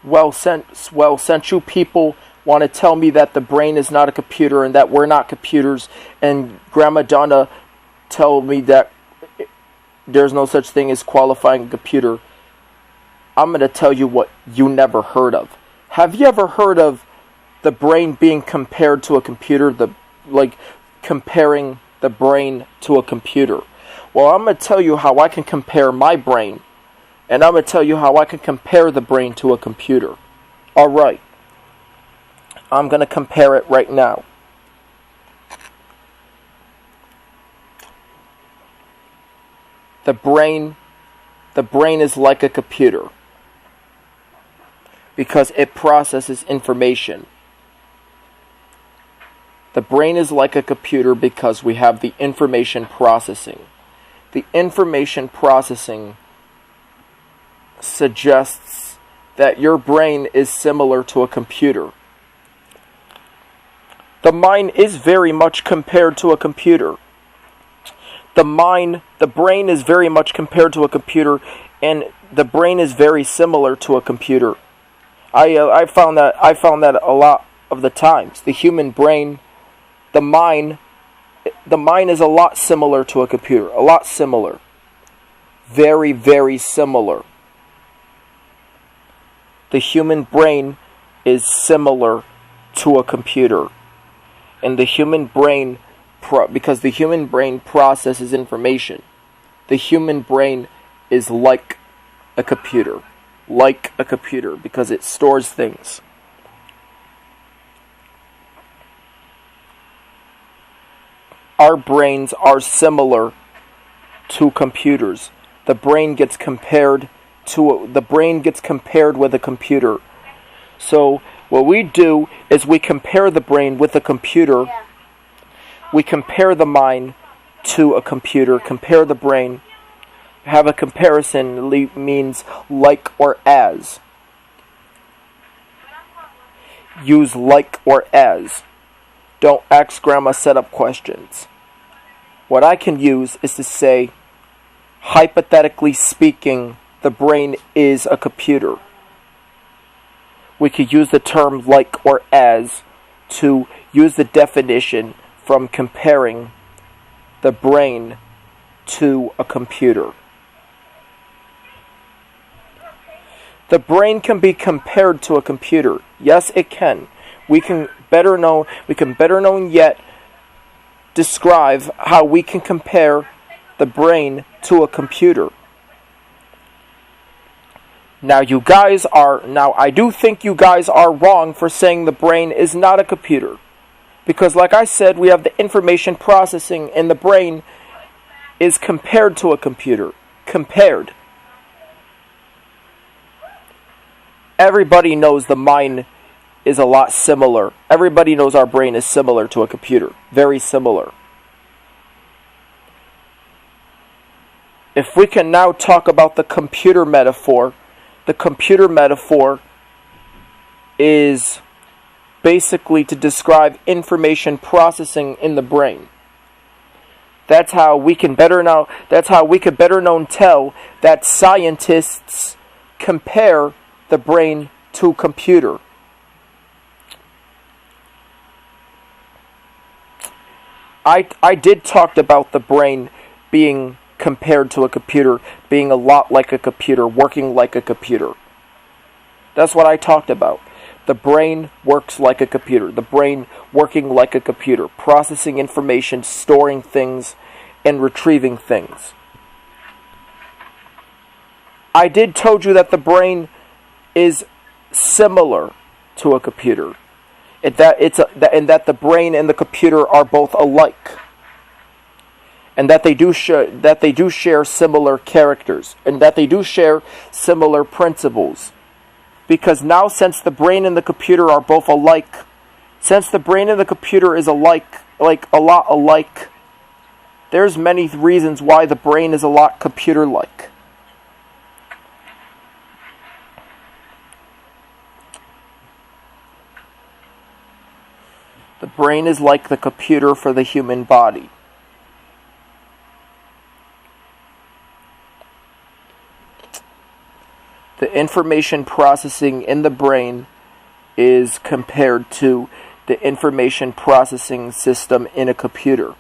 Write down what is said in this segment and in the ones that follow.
Since you people want to tell me that the brain is not a computer and that we're not computers, and Grandma Donna told me that there's no such thing as qualifying a computer, I'm going to tell you what you never heard of. Have you ever heard of the brain being compared to a computer? Comparing the brain to a computer. Well, I'm going to tell you how I can compare my brain, and I'm going to tell you how I can compare the brain to a computer. Alright. I'm going to compare it right now. The brain is like a computer because it processes information. The brain is like a computer because we have the information processing. The information processing suggests that your brain is similar to a computer. The mind is very much compared to a computer. The brain is very much compared to a computer, and the brain is very similar to a computer. I found that a lot of the times. The human brain, the mind is a lot similar to a computer. A lot similar. Very, very similar. The human brain is similar to a computer. And the human brain, because the human brain processes information, the human brain is like a computer. Like a computer, because it stores things. Our brains are similar to computers. The brain gets compared with a computer. So what we do is we compare the brain with a computer. We compare the mind to a computer. Compare the brain. Have a comparison means like or as. Use like or as. Don't ask Grandma setup questions. What I can use is to say, hypothetically speaking, the brain is a computer. We could use the term like or as to use the definition from comparing the brain to a computer. The brain can be compared to a computer. Yes, it can. We can better know yet describe how we can compare the brain to a computer. Now I do think you guys are wrong for saying the brain is not a computer. Because like I said, we have the information processing, and the brain is compared to a computer. Compared. Everybody knows the mind is a lot similar. Everybody knows our brain is similar to a computer. Very similar. If we can now talk about the computer metaphor is basically to describe information processing in the brain. That's how we can better tell that scientists compare the brain to a computer. I did talk about the brain being compared to a computer, being a lot like a computer, working like a computer. That's what I talked about. The brain works like a computer. The brain working like a computer, processing information, storing things, and retrieving things. I did told you that the brain is similar to a computer, and that the brain and the computer are both alike, and that they do share similar characters, and that they do share similar principles. Because now, since the brain and the computer are both alike, since the brain and the computer is alike, like a lot alike, there's many reasons why the brain is a lot computer-like. The brain is like the computer for the human body. The information processing in the brain is compared to the information processing system in a computer.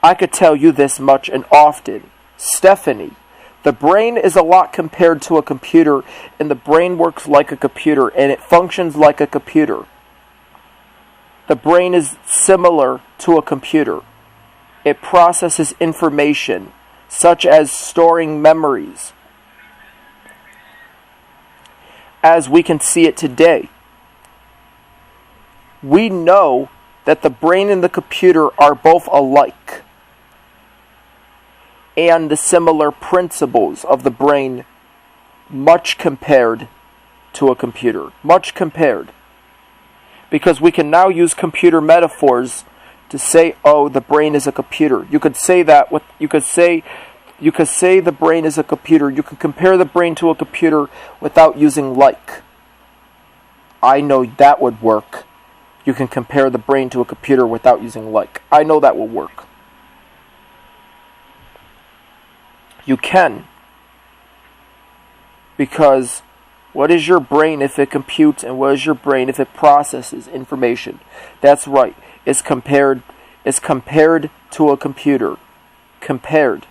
I could tell you this much and often. Stephanie, the brain is a lot compared to a computer, and the brain works like a computer, and it functions like a computer. The brain is similar to a computer. It processes information, such as storing memories, as we can see it today. We know that the brain and the computer are both alike, and the similar principles of the brain much compared to a computer. Much compared. Because we can now use computer metaphors to say, oh, the brain is a computer. You could say that with you could say the brain is a computer. You could compare the brain to a computer without using like. I know that would work. You can compare the brain to a computer without using like. I know that will work. You can. Because what is your brain if it computes, and what is your brain if it processes information? That's right. It's compared to a computer. Compared.